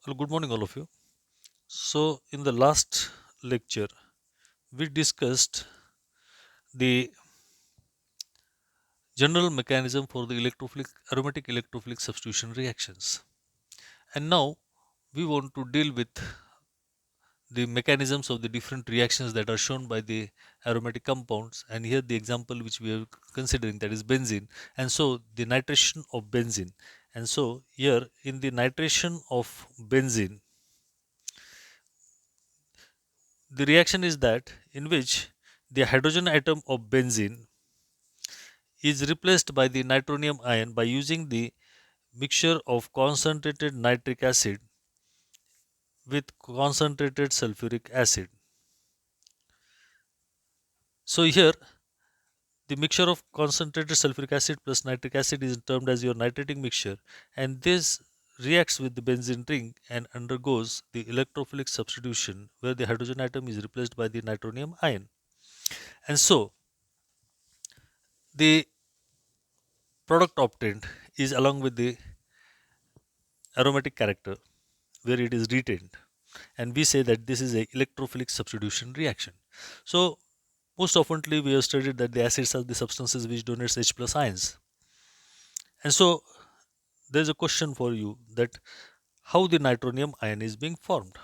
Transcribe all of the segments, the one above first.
Well, good morning, all of you. So, in the last lecture, we discussed the general mechanism for the electrophilic aromatic electrophilic substitution reactions. And now we want to deal with the mechanisms of the different reactions that are shown by the aromatic compounds. And here the example which we are considering, that is benzene. And so the nitration of benzene. And so here in the nitration of benzene, the reaction is that in which the hydrogen atom of benzene is replaced by the nitronium ion by using the mixture of concentrated nitric acid with concentrated sulfuric acid. So here the mixture of concentrated sulfuric acid plus nitric acid is termed as your nitrating mixture, and this reacts with the benzene ring and undergoes the electrophilic substitution where the hydrogen atom is replaced by the nitronium ion. And so the product obtained is along with the aromatic character where it is retained, and we say that this is a electrophilic substitution reaction. So most oftenly we have studied that the acids are the substances which donates H plus ions, and so there's a question for you that how the nitronium ion is being formed.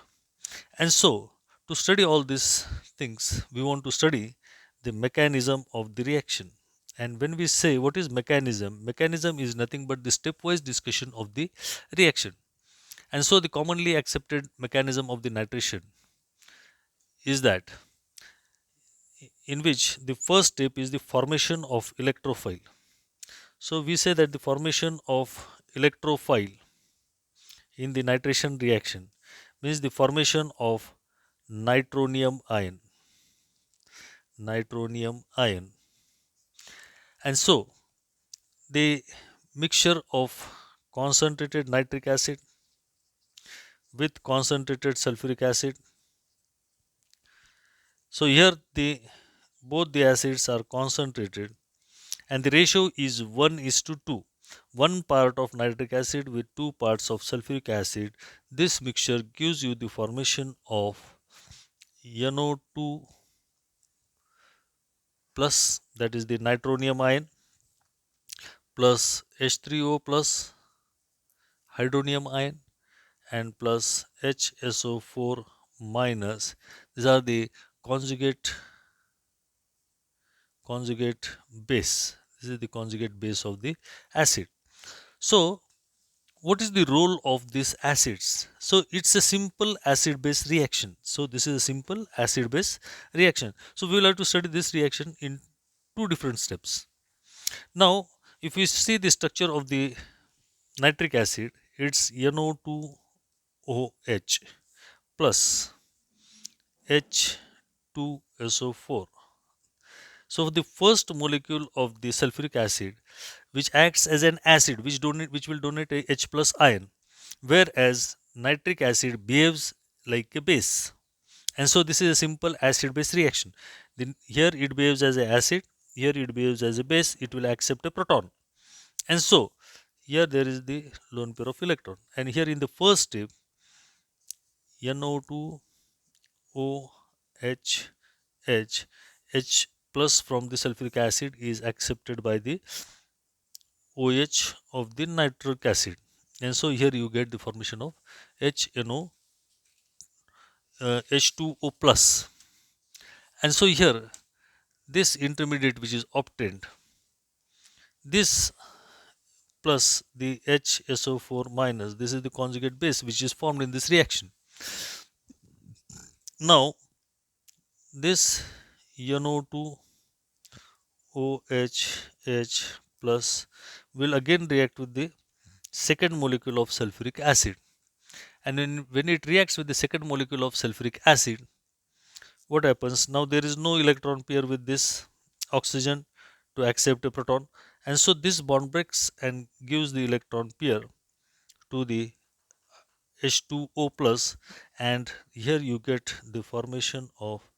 And so to study all these things we want to study the mechanism of the reaction. And when we say what is mechanism is nothing but the stepwise discussion of the reaction. And so the commonly accepted mechanism of the nitration is that in which the first step is the formation of electrophile. So we say that the formation of electrophile in the nitration reaction means the formation of nitronium ion. Nitronium ion. And so the mixture of concentrated nitric acid with concentrated sulfuric acid. So here the both the acids are concentrated and the ratio is 1 is to 2. 1 part of nitric acid with 2 parts of sulfuric acid. This mixture gives you the formation of NO2 plus, that is the nitronium ion, plus H3O plus hydronium ion, and plus HSO4 minus. These are the conjugate conjugate base. This is the conjugate base of the acid. So what is the role of these acids? So it's a simple acid base reaction. So this is a simple acid base reaction. So we will have to study this reaction in two different steps. Now if we see the structure of the nitric acid, it's NO2OH plus H2SO4. So the first molecule of the sulfuric acid which acts as an acid which will donate a H plus ion, whereas nitric acid behaves like a base. And so this is a simple acid base reaction. Then here it behaves as an acid, here it behaves as a base, it will accept a proton. And so here there is the lone pair of electron. And here in the first step, NO2OH H plus from the sulfuric acid is accepted by the OH of the nitric acid. And so here you get the formation of HNO H2O plus. And so here this intermediate which is obtained, this plus the HSO4 minus, this is the conjugate base which is formed in this reaction. Now this NO2OH H plus will again react with the second molecule of sulfuric acid. And when it reacts with the second molecule of sulfuric acid, what happens? Now there is no electron pair with this oxygen to accept a proton, and so this bond breaks and gives the electron pair to the H2O plus, and here you get the formation of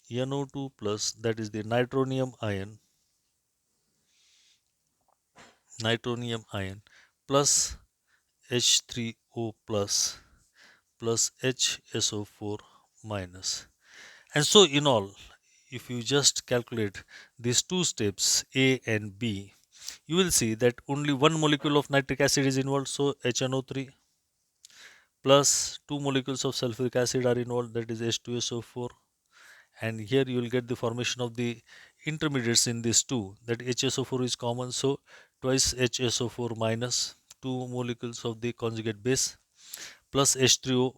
NO2 plus, that is the nitronium ion plus H3O plus, plus HSO4 minus. And so in all, if you just calculate these two steps A and B, you will see that only one molecule of nitric acid is involved, so HNO3, plus two molecules of sulfuric acid are involved, that is H2SO4. And here you will get the formation of the intermediates in these two, that HSO4 is common, so twice HSO4 minus two molecules of the conjugate base plus H3O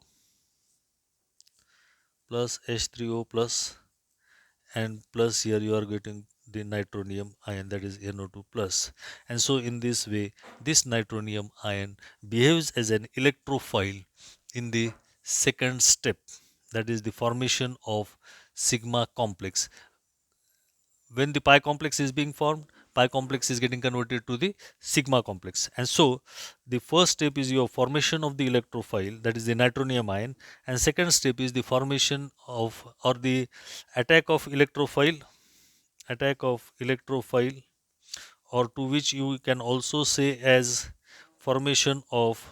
plus H3O plus, and plus here you are getting the nitronium ion, that is NO2 plus. And so in this way this nitronium ion behaves as an electrophile in the second step, that is the formation of sigma complex. When the pi complex is being formed, pi complex is getting converted to the sigma complex. And so the first step is your formation of the electrophile, that is the nitronium ion, and second step is the formation of, or the attack of electrophile, or to which you can also say as formation of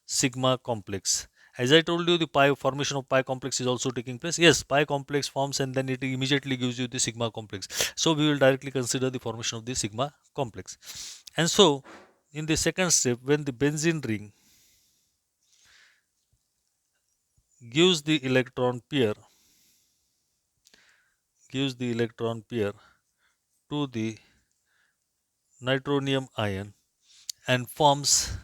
sigma complex. As I told you, the pi formation of pi complex is also taking place. Yes, pi complex forms and then it immediately gives you the sigma complex. So we will directly consider the formation of the sigma complex. And so in the second step, when the benzene ring gives the electron pair, to the nitronium ion and forms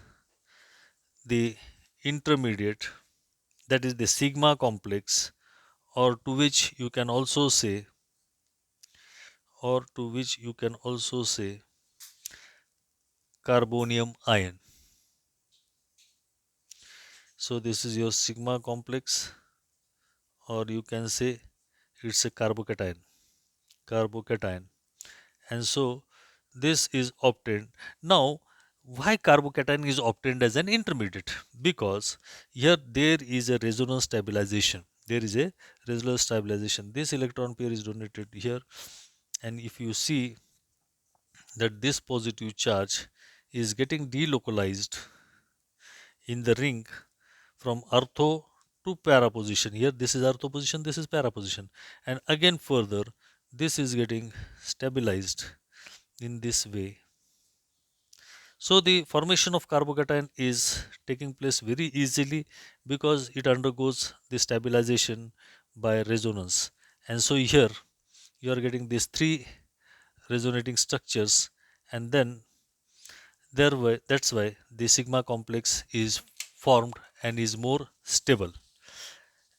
the intermediate, that is the sigma complex, or to which you can also say, carbonium ion. So this is your sigma complex, or you can say it's a carbocation. And so this is obtained. Now why carbocation is obtained as an intermediate? Because here there is a resonance stabilization. This electron pair is donated here, and if you see that this positive charge is getting delocalized in the ring from ortho to para position. Here this is ortho position, this is para position, and again further this is getting stabilized in this way. So the formation of carbocation is taking place very easily because it undergoes the stabilization by resonance. And so here you are getting these three resonating structures, and then that's why the sigma complex is formed and is more stable.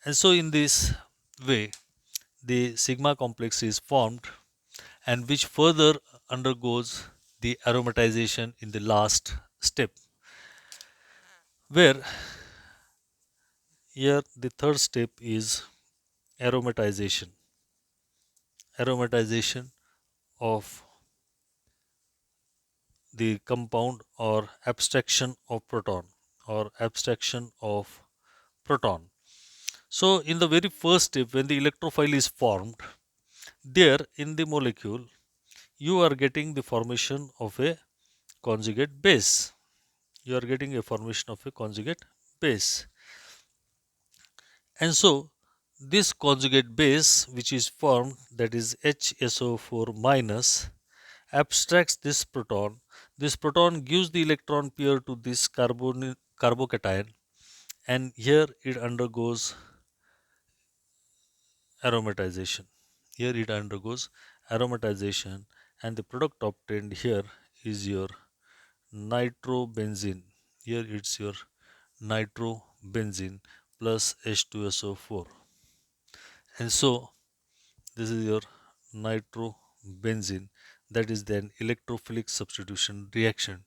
And so in this way the sigma complex is formed, and which further undergoes the aromatization in the last step, where here the third step is aromatization of the compound, or abstraction of proton. So in the very first step, when the electrophile is formed, there in the molecule you are getting the formation of a conjugate base. And so this conjugate base which is formed, that is HSO4 minus, abstracts this proton. This proton gives the electron pair to this carbocation, and here it undergoes aromatization. And the product obtained here is your nitrobenzene. Here it's your nitrobenzene plus H2SO4. And so this is your nitrobenzene, that is then electrophilic substitution reaction,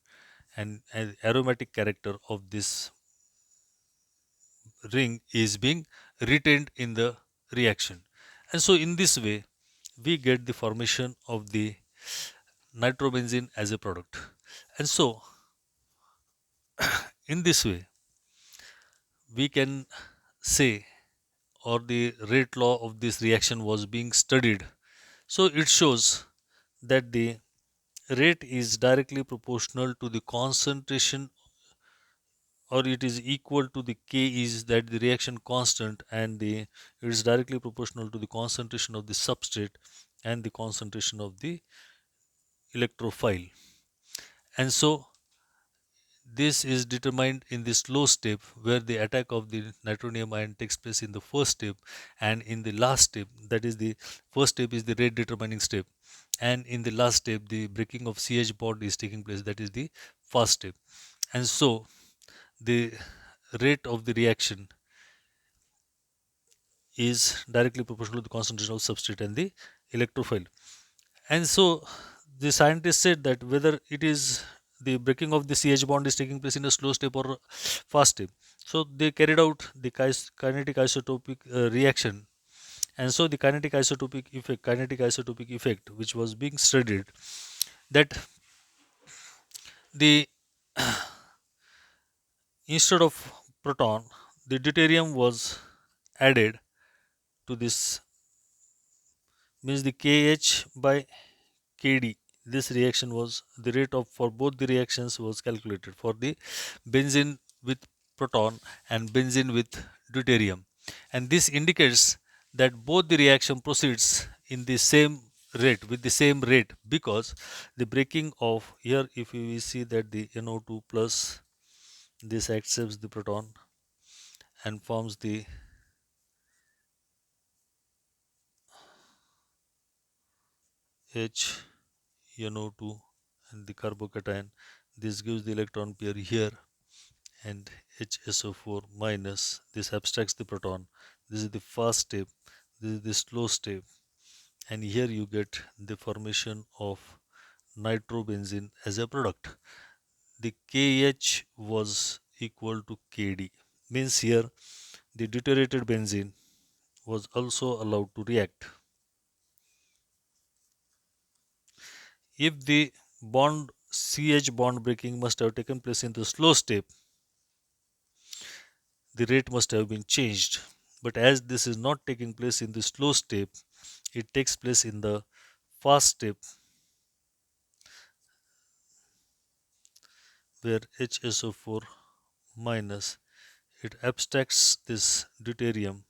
and an aromatic character of this ring is being retained in the reaction. And so in this way we get the formation of the nitrobenzene as a product. And so in this way we can say, or the rate law of this reaction was being studied. So it shows that the rate is directly proportional to the concentration or it is equal to the K is that the reaction constant, and it is directly proportional to the concentration of the substrate and the concentration of the electrophile. And so this is determined in the slow step, where the attack of the nitronium ion takes place in the first step, and in the last step, that is the first step is the rate determining step, and in the last step the breaking of CH bond is taking place, that is the first step. And so the rate of the reaction is directly proportional to the concentration of substrate and the electrophile. And so the scientists said that whether it is the breaking of the CH bond is taking place in a slow step or fast step. So they carried out the kinetic isotopic reaction. And so the kinetic isotopic effect, which was being studied, that the instead of proton, the deuterium was added to this, means the Kh by Kd. This reaction was the rate of for both the reactions was calculated for the benzene with proton and benzene with deuterium, and this indicates that both the reaction proceeds in the same rate with the same rate, because the breaking of here, if we see that the NO2 plus, this accepts the proton and forms the H NO2 and the carbocation. This gives the electron pair here, and HSO4 minus, this abstracts the proton. This is the fast step, this is the slow step, and here you get the formation of nitrobenzene as a product. The KH was equal to KD, means here the deuterated benzene was also allowed to react. If the bond CH bond breaking must have taken place in the slow step, the rate must have been changed. But as this is not taking place in the slow step, it takes place in the fast step, where HSO4 minus, it abstracts this deuterium,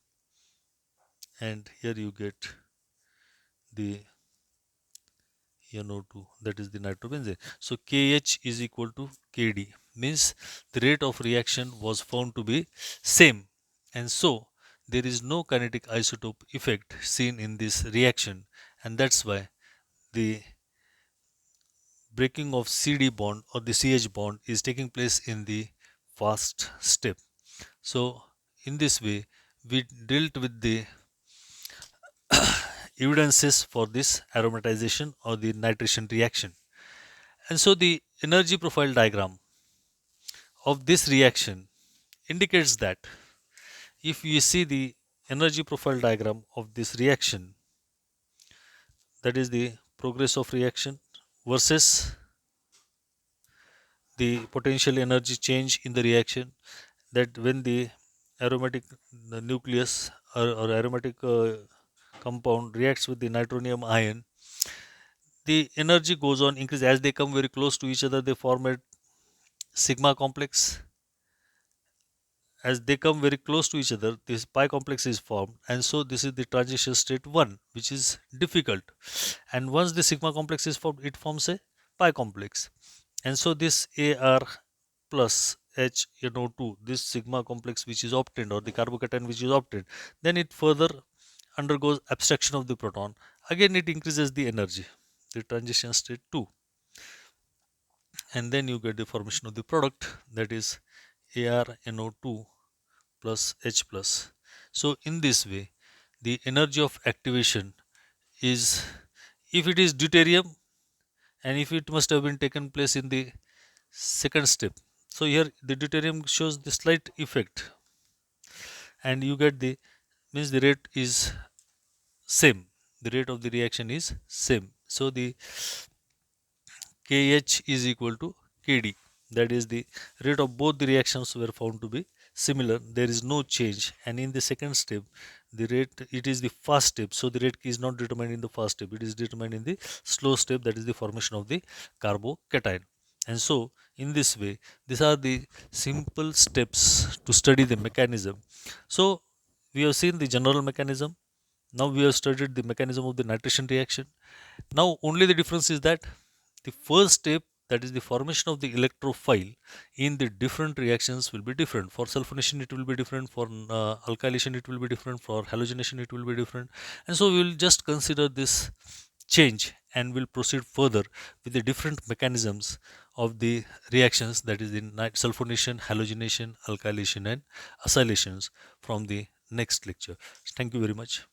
and here you get the NO2, that is the nitrobenzene. So KH is equal to KD, means the rate of reaction was found to be same, and so there is no kinetic isotope effect seen in this reaction, and that's why the breaking of CD bond or the CH bond is taking place in the fast step. So in this way we dealt with the evidences for this aromatization or the nitration reaction. And so the energy profile diagram of this reaction indicates that if you see the energy profile diagram of this reaction, that is the progress of reaction versus the potential energy change in the reaction, that when the aromatic nucleus or aromatic compound reacts with the nitronium ion, the energy goes on increase as they come very close to each other, they form a sigma complex. As they come very close to each other, this pi complex is formed, and so this is the transition state 1, which is difficult. And once the sigma complex is formed, it forms a pi complex, and so this Ar plus HNO2, this sigma complex which is obtained, or the carbocation which is obtained, then it further undergoes abstraction of the proton. Again, it increases the energy, the transition state 2, and then you get the formation of the product, that is ArNO2 plus H plus. So in this way, the energy of activation is, if it is deuterium and if it must have been taken place in the second step. So here the deuterium shows the slight effect, and you get the, means the rate is same. The rate of the reaction is same. So the Kh is equal to Kd. That is the rate of both the reactions were found to be similar. There is no change. And in the second step, the rate, it is the fast step. So the rate is not determined in the fast step. It is determined in the slow step. That is the formation of the carbocation. And so, in this way, these are the simple steps to study the mechanism. So, we have seen the general mechanism. Now we have studied the mechanism of the nitration reaction. Now, only the difference is that the first step, that is the formation of the electrophile in the different reactions, will be different. For sulfonation it will be different, for alkylation it will be different, for halogenation it will be different. And so we will just consider this change and will proceed further with the different mechanisms of the reactions, that is the sulfonation, halogenation, alkylation and acylations, from the next lecture. Thank you very much.